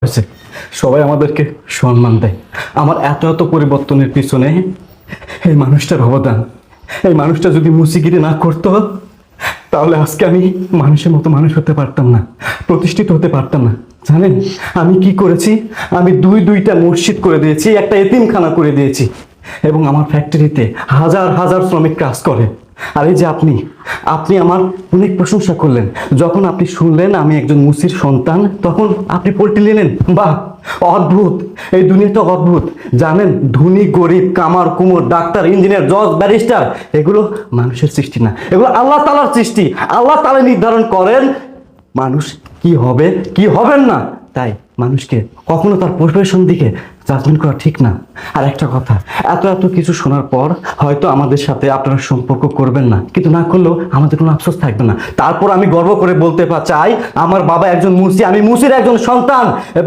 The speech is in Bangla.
আছে, সবাই আমাদেরকে সম্মান দেয়। আমার এত এত পরিবর্তনের পিছনে এই মানুষটার অবদান। এই মানুষটা যদি মুসিগিরি না করতো তাহলে আজকে আমি মানুষের মতো মানুষ হতে পারতাম না, প্রতিষ্ঠিত হতে পারতাম না। জানেন আমি কি করেছি? আমি দুইটা মসজিদ করে দিয়েছি, একটা এতিমখানা করে দিয়েছি, এবং আমার ফ্যাক্টরিতে হাজার হাজার শ্রমিক কাজ করে। আর এই যে আপনি আপনি আমার অনেক প্রশংসা করলেন। যখন আপনি শুনলেন আমি একজন মুসির সন্তান, তখন আপনি পল্টি নিলেন। বাহ, অদ্ভুত! এই দুনিয়াটা অদ্ভুত। জানেন, ধনী গরিব, কামার কুমোর, ডাক্তার ইঞ্জিনিয়ার জজ ব্যারিস্টার, এগুলো মানুষের সৃষ্টি না, এগুলো আল্লাহ তাআলার সৃষ্টি। আল্লাহ তাআলা নির্ধারণ করেন মানুষ কি হবে কি হবেন না। তাই মানুষকে কখনো তার প্রফেশন দিকে জাজমেন্ট করা ঠিক না। আর একটা কথা, এত এত কিছু শোনার পর হয়তো আমাদের সাথে আপনারা সম্পর্ক করবেন না, কিন্তু না করলেও আমাদের কোনো আফসোস থাকবে না। তারপর আমি গর্ব করে বলতে চাই আমার বাবা একজন মুসি, আমি মুসির একজন সন্তান, এবং